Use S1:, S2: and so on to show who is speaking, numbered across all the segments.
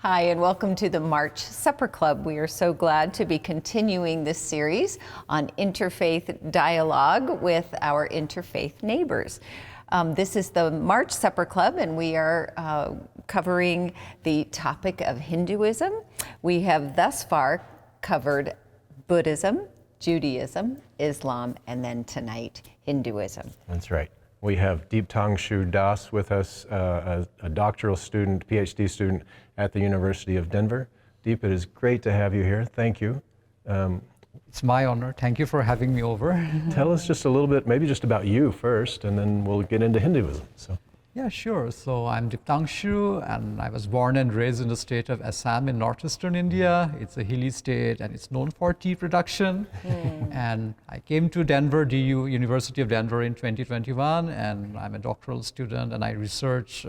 S1: Hi, and welcome to the March Supper Club. We are so glad to be continuing this series on interfaith dialogue with our interfaith neighbors. This is the March Supper Club, and we are covering the topic of Hinduism. We have thus far covered Buddhism, Judaism, Islam, and then tonight, Hinduism.
S2: That's right. We have Deeptang Shu Das with us, a doctoral student, PhD student at the University of Denver. Deep, it is great to have you here. Thank you.
S3: It's my honor. Thank you for having me over.
S2: Tell us just a little bit, maybe just about you first, and then we'll get into Hinduism.
S3: Yeah, sure. So I'm Deeptang Shu, and I was born and raised in the state of Assam in northeastern India. It's a hilly state, and it's known for tea production. And I came to Denver, DU, University of Denver in 2021, and I'm a doctoral student, and I research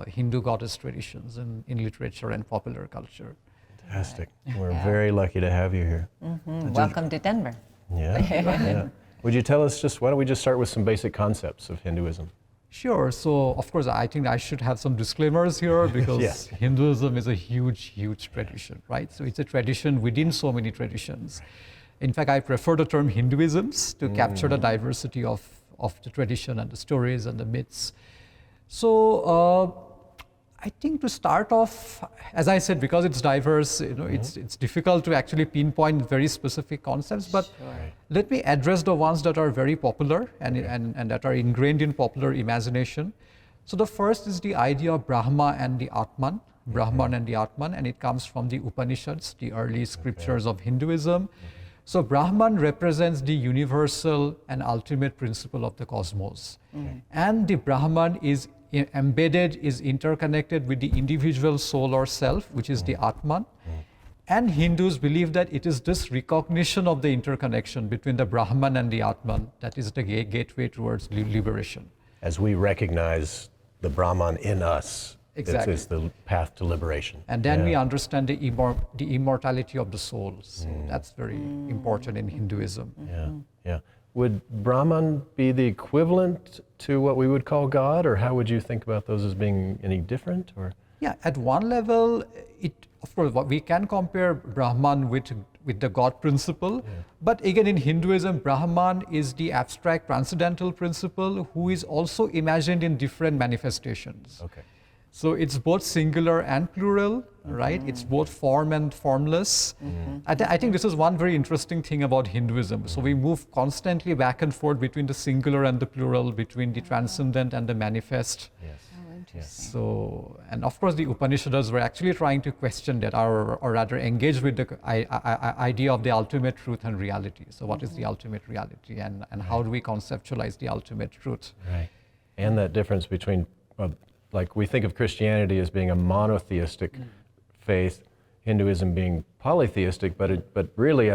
S3: Hindu goddess traditions in literature and popular culture.
S2: Fantastic. We're very lucky to have you here.
S1: Welcome to Denver.
S2: Yeah. Would you tell us why don't we just start with some basic concepts of Hinduism?
S3: Sure. So, of course, I think I should have some disclaimers here because
S2: Yes.
S3: Hinduism is a huge tradition, right? So it's a tradition within so many traditions. In fact, I prefer the term Hinduisms to capture the diversity of the tradition and the stories and the myths. So, I think to start off, as I said, because it's diverse, it's difficult to actually pinpoint very specific concepts, but let me address the ones that are very popular and that are ingrained in popular imagination. So the first is the idea of Brahma and the Atman, and it comes from the Upanishads, the early scriptures of Hinduism. So Brahman represents the universal and ultimate principle of the cosmos. And the Brahman is interconnected with the individual soul or self, which is the Atman. And Hindus believe that it is this recognition of the interconnection between the Brahman and the Atman that is the gateway towards liberation.
S2: As we recognize the Brahman in us,
S3: Exactly.
S2: It's the path to liberation.
S3: And then we understand the immortality of the souls. So that's very important in Hinduism.
S2: Yeah. Would Brahman be the equivalent to what we would call God, or how would you think about those as being any different? Or
S3: Yeah, at one level, of course, we can compare Brahman with the God principle, but again in Hinduism, Brahman is the abstract transcendental principle who is also imagined in different manifestations.
S2: Okay.
S3: So it's both singular and plural, right? It's both form and formless. I think this is one very interesting thing about Hinduism. So we move constantly back and forth between the singular and the plural, between the transcendent and the manifest. So, and of course the Upanishads were actually trying to question that, or rather engage with the idea of the ultimate truth and reality. So what is the ultimate reality, and how do we conceptualize the ultimate truth?
S2: Right. And that difference between, like we think of Christianity as being a monotheistic faith, Hinduism being polytheistic, but really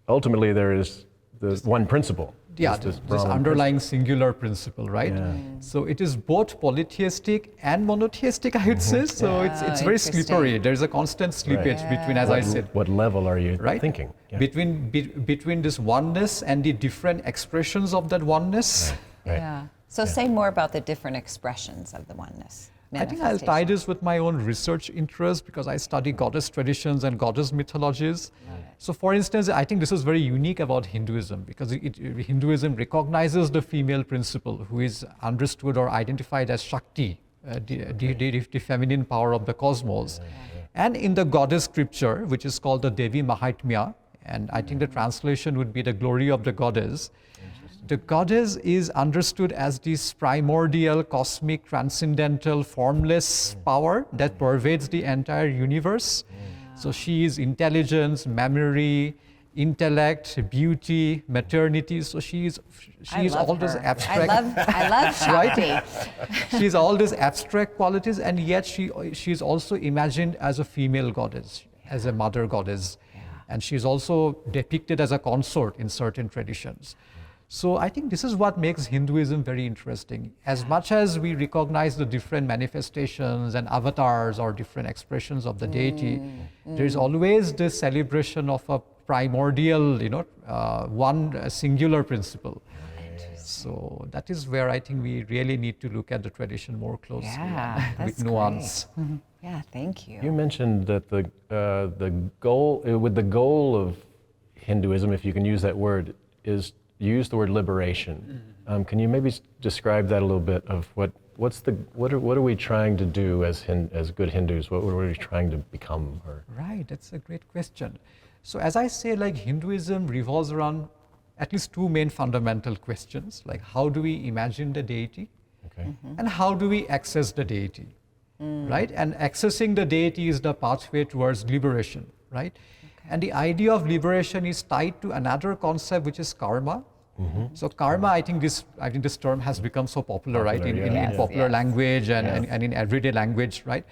S2: ultimately there is the one principle.
S3: Yeah, this underlying singular principle, right?
S2: Yeah.
S3: So it is both polytheistic and monotheistic, I would say. So it's very slippery. There's a constant slippage between, as I said.
S2: What level are you thinking?
S3: Yeah. Between this oneness and the different expressions of that oneness.
S2: Right.
S1: Yeah. So say more about the different expressions of the oneness.
S3: I think I'll tie this with my own research interest because I study goddess traditions and goddess mythologies. So for instance, I think this is very unique about Hinduism because Hinduism recognizes the female principle who is understood or identified as Shakti, the feminine power of the cosmos. And in the goddess scripture, which is called the Devi Mahatmya, and I think the translation would be the glory of the goddess, the goddess is understood as this primordial, cosmic, transcendental, formless power that pervades the entire universe. So she is intelligence, memory, intellect, beauty, maternity. So she is all those abstract.
S1: I love Shakti.
S3: Right? She's all these abstract qualities, and yet she is also imagined as a female goddess, as a mother goddess, and she's also depicted as a consort in certain traditions. So I think this is what makes Hinduism very interesting. As much as we recognize the different manifestations and avatars or different expressions of the deity, there is always this celebration of a primordial, one singular principle. So that is where I think we really need to look at the tradition more closely with
S1: that's
S3: nuance.
S1: great. Yeah, thank you.
S2: You mentioned that the goal of Hinduism, if you can use that word, is you use the word liberation. Can you maybe describe that a little bit of what are we trying to do as good Hindus? What are we trying to become?
S3: Right, that's a great question. So as I say, like Hinduism revolves around at least two main fundamental questions, like how do we imagine the deity, and how do we access the deity, right? And accessing the deity is the pathway towards liberation, right? And the idea of liberation is tied to another concept, which is karma. So karma, I think this term has become so popular, right? In popular language and in everyday language, right?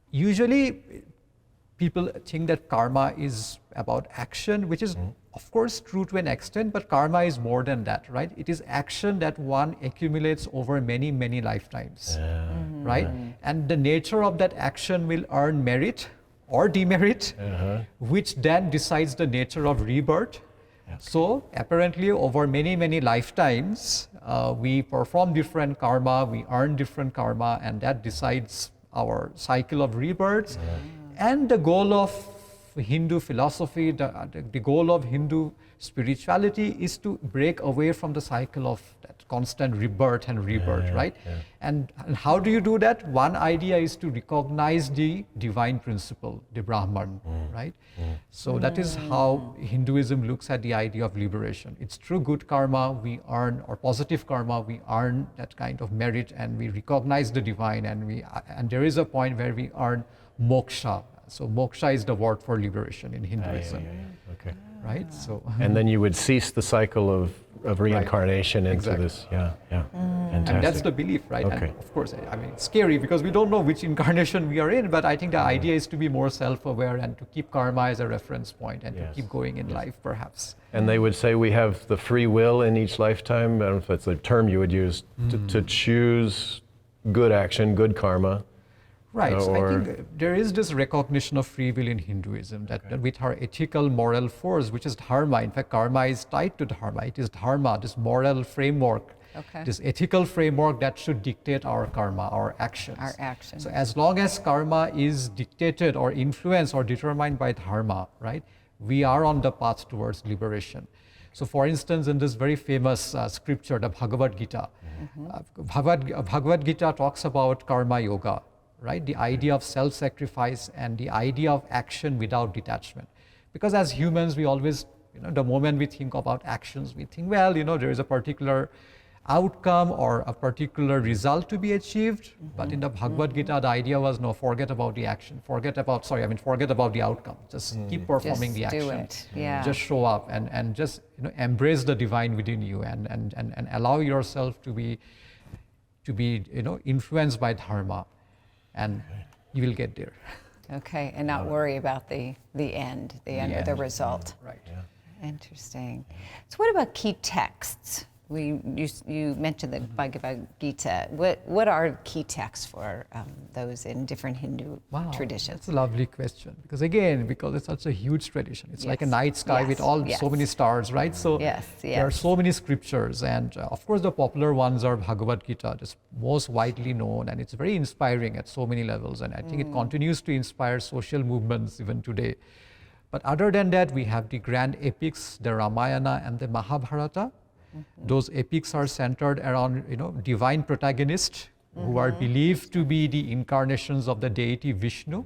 S3: Usually, people think that karma is about action, which is of course true to an extent, but karma is more than that, right? It is action that one accumulates over many, many lifetimes, right? And the nature of that action will earn merit or demerit, which then decides the nature of rebirth. So apparently over many, many lifetimes, we perform different karma, we earn different karma, and that decides our cycle of rebirths. And the goal of Hindu philosophy, the goal of Hindu spirituality is to break away from the cycle of that constant rebirth and rebirth, right? And how do you do that? One idea is to recognize the divine principle, the Brahman, right? So that is how Hinduism looks at the idea of liberation. It's through good karma we earn, or positive karma, we earn that kind of merit, and we recognize the divine, and there is a point where we earn moksha. So moksha is the word for liberation in Hinduism.
S2: Okay.
S3: Right? So
S2: and then you would cease the cycle of reincarnation into this. Fantastic.
S3: And that's the belief, right?
S2: Okay.
S3: And of course, I mean, it's scary because we don't know which incarnation we are in, but I think the idea is to be more self-aware and to keep karma as a reference point and to keep going in life, perhaps.
S2: And they would say we have the free will in each lifetime. I don't know if that's the term you would use, to choose good action, good karma.
S3: Right, so I think there is this recognition of free will in Hinduism, that with our ethical moral force, which is dharma, in fact karma is tied to dharma, it is dharma, this moral framework, this ethical framework that should dictate our karma, our actions. So as long as karma is dictated or influenced or determined by dharma, right, we are on the path towards liberation. So for instance, in this very famous scripture, the Bhagavad Gita, Bhagavad Gita talks about karma yoga, right? The idea of self-sacrifice and the idea of action without detachment. Because as humans, we always, the moment we think about actions, we think, well, there is a particular outcome or a particular result to be achieved. But in the Bhagavad Gita, the idea was, no, forget about the action, forget about the outcome. Just keep performing the action.
S1: Do it. Yeah.
S3: Just show up and just embrace the divine within you and allow yourself to be influenced by dharma. And you will get there.
S1: Okay, and not worry about the end or the result.
S3: Right.
S1: Interesting. So what about key texts? You mentioned the Bhagavad Gita. What are key texts for those in different Hindu traditions?
S3: That's a lovely question. Because it's such a huge tradition. It's like a night sky with so many stars, right? So there are so many scriptures. And of course, the popular ones are Bhagavad Gita, just most widely known. And it's very inspiring at so many levels. And I think it continues to inspire social movements even today. But other than that, we have the grand epics, the Ramayana and the Mahabharata. Those epics are centered around, divine protagonists who are believed to be the incarnations of the deity Vishnu.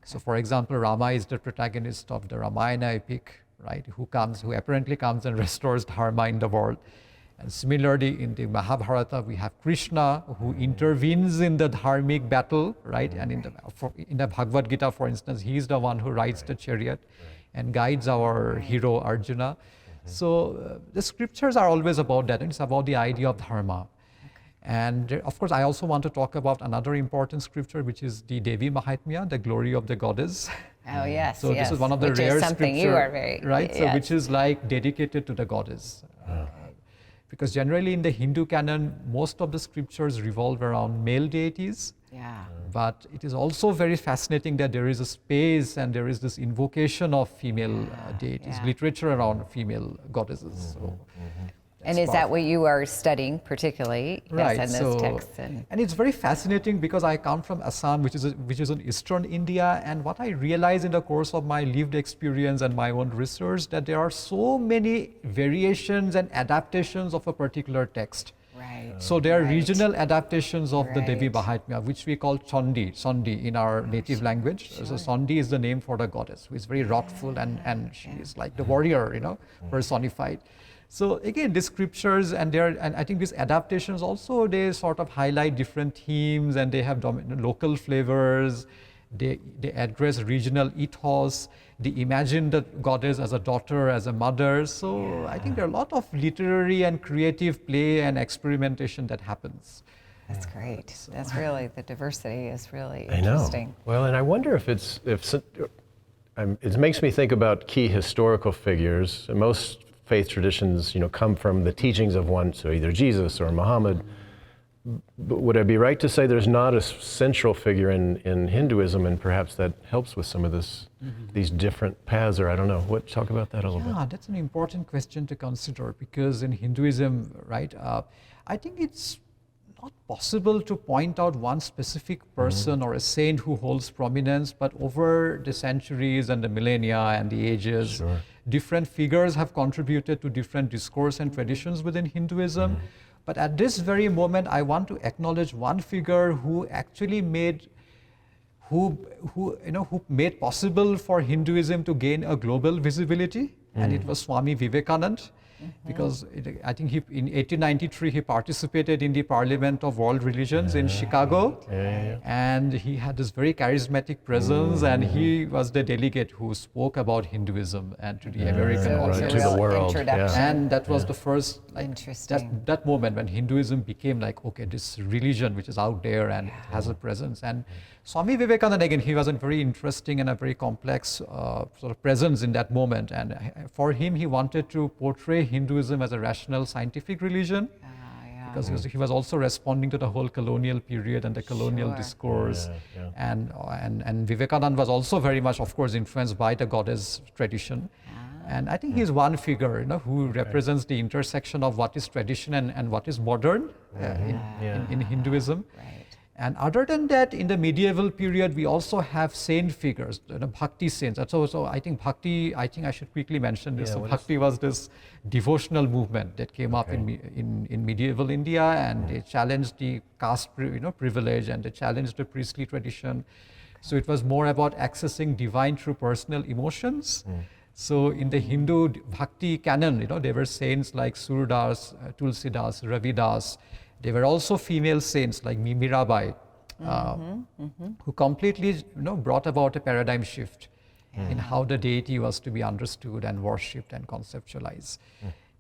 S3: So, for example, Rama is the protagonist of the Ramayana epic, right? Who apparently comes and restores dharma in the world. And similarly, in the Mahabharata, we have Krishna who intervenes in the dharmic battle, right? And in the Bhagavad Gita, for instance, he is the one who rides the chariot and guides our hero Arjuna. So the scriptures are always about that, and it's about the idea of dharma. And of course, I also want to talk about another important scripture, which is the Devi Mahatmya, the glory of the goddess.
S1: Oh yes.
S3: So this is one of the rare
S1: something
S3: scripture,
S1: you are very
S3: right?
S1: Yes.
S3: So which is like dedicated to the goddess. Because generally in the Hindu canon, most of the scriptures revolve around male deities.
S1: Yeah.
S3: But it is also very fascinating that there is a space and there is this invocation of female deities, literature around female goddesses.
S1: And is that what you are studying particularly?
S3: Right.
S1: Yes, in those texts?
S3: And it's very fascinating because I come from Assam, which is in eastern India, and what I realized in the course of my lived experience and my own research, that there are so many variations and adaptations of a particular text.
S1: Right.
S3: So there are regional adaptations of the Devi
S1: Right.
S3: Mahatmya, which we call Chandi in our native language. So Chandi is the name for the goddess, who is very wrathful, and she is like the warrior, personified. So again, these scriptures and I think these adaptations also, they sort of highlight different themes, and they have local flavors. They address regional ethos. They imagine the goddess as a daughter, as a mother. So I think there are a lot of literary and creative play and experimentation that happens.
S1: That's great. That's really, the diversity is really
S2: I know.
S1: interesting.
S2: Well, and I wonder if it makes me think about key historical figures. Most faith traditions, come from the teachings of one, so either Jesus or Muhammad. But would I be right to say there's not a central figure in Hinduism, and perhaps that helps with some of these different paths, or I don't know. Talk about that a little bit.
S3: Yeah, that's an important question to consider, because in Hinduism, right, I think it's not possible to point out one specific person or a saint who holds prominence, but over the centuries and the millennia and the ages, different figures have contributed to different discourse and traditions within Hinduism. But at this very moment, I want to acknowledge one figure who actually made possible for Hinduism to gain a global visibility, and it was Swami Vivekananda. Because I think in 1893 he participated in the Parliament of World Religions in Chicago, and he had this very charismatic presence, and he was the delegate who spoke about Hinduism and to the American audience.
S2: To the world.
S3: And that was the first,
S1: Interesting.
S3: that moment when Hinduism became like, okay, this religion which is out there and has a presence. And Swami Vivekananda, again, he was a very interesting and a very complex sort of presence in that moment. And for him, he wanted to portray Hinduism as a rational scientific religion, because he was also responding to the whole colonial period and the colonial discourse. And Vivekananda was also very much, of course, influenced by the goddess tradition. And I think he's one figure, who represents the intersection of what is tradition and what is modern in Hinduism. And other than that, in the medieval period, we also have saint figures, bhakti saints. So I think bhakti, I should quickly mention this. So bhakti was this devotional movement that came up in medieval India, and they challenged the caste privilege, and they challenged the priestly tradition. So it was more about accessing divine through personal emotions. So in the Hindu bhakti canon, there were saints like Surdas, Tulsidas, Ravidas. There were also female saints like Mirabai, who completely brought about a paradigm shift in how the deity was to be understood and worshipped and conceptualized.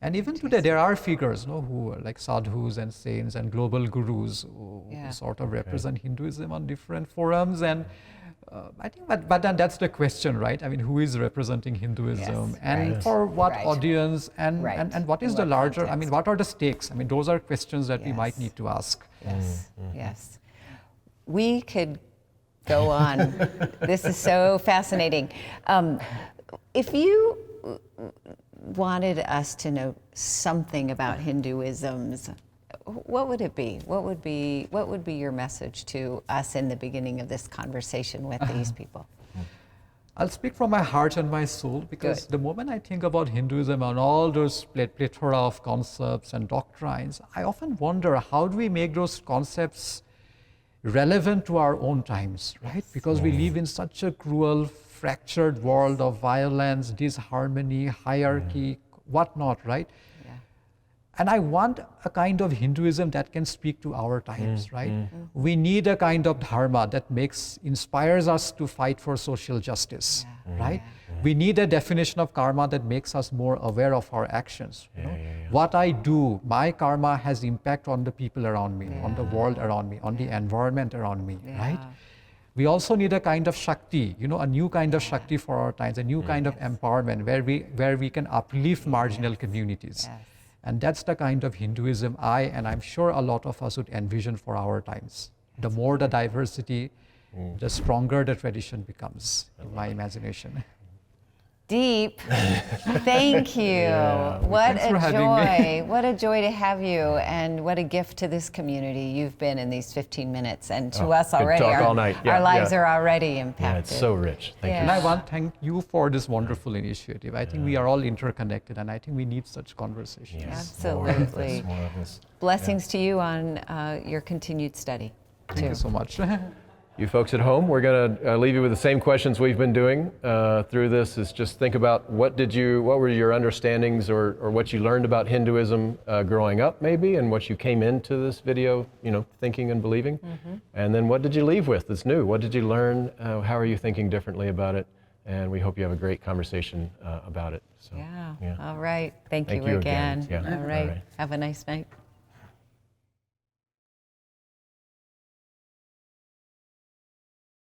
S3: And even today, there are figures who are like sadhus and saints and global gurus who sort of represent Hinduism on different forums. And I think, but then that's the question, right? I mean, who is representing Hinduism, and for what audience, and what is the larger? Context. I mean, what are the stakes? I mean, those are questions that we might need to ask.
S1: Yes. We could go on. This is so fascinating. If you wanted us to know something about Hinduism's, what would it be? What would be your message to us in the beginning of this conversation with these people?
S3: I'll speak from my heart and my soul, because the moment I think about Hinduism and all those plethora of concepts and doctrines, I often wonder, how do we make those concepts relevant to our own times, right? Because we live in such a cruel, fractured world of violence, disharmony, hierarchy, whatnot, right? And I want a kind of Hinduism that can speak to our times, right? We need a kind of dharma that inspires us to fight for social justice, right? We need a definition of karma that makes us more aware of our actions. What I do, my karma has impact on the people around me, on the world around me, on the environment around me, right? We also need a kind of Shakti, a new kind of Shakti for our times, a new kind of empowerment where we can uplift marginal communities. And that's the kind of Hinduism and I'm sure a lot of us would envision for our times. The more the diversity, the stronger the tradition becomes, in my imagination.
S1: Deep. Thank you. What
S3: Thanks for
S1: a
S3: having
S1: joy. What a joy to have you, and what a gift to this community you've been in these 15 minutes, and to us
S2: could
S1: already.
S2: talk all night. Yeah,
S1: our lives
S2: yeah.
S1: are already impacted.
S2: Yeah, it's so rich. Thank
S3: And
S2: you.
S3: I want to thank you for this wonderful initiative. I think we are all interconnected, and I think we need such conversations.
S2: Yes,
S1: Absolutely.
S2: more of this.
S1: Blessings to you on your continued study,
S3: Thank
S1: too.
S3: you so much.
S2: You folks at home, we're going to leave you with the same questions we've been doing through this. Is just think about what were your understandings or what you learned about Hinduism growing up, maybe, and what you came into this video, thinking and believing. And then what did you leave with that's new? What did you learn? How are you thinking differently about it? And we hope you have a great conversation about it. So,
S1: Yeah. All right. Thank you
S2: you
S1: again.
S2: again. Yeah.
S1: All right.
S2: All right.
S1: Have a nice night.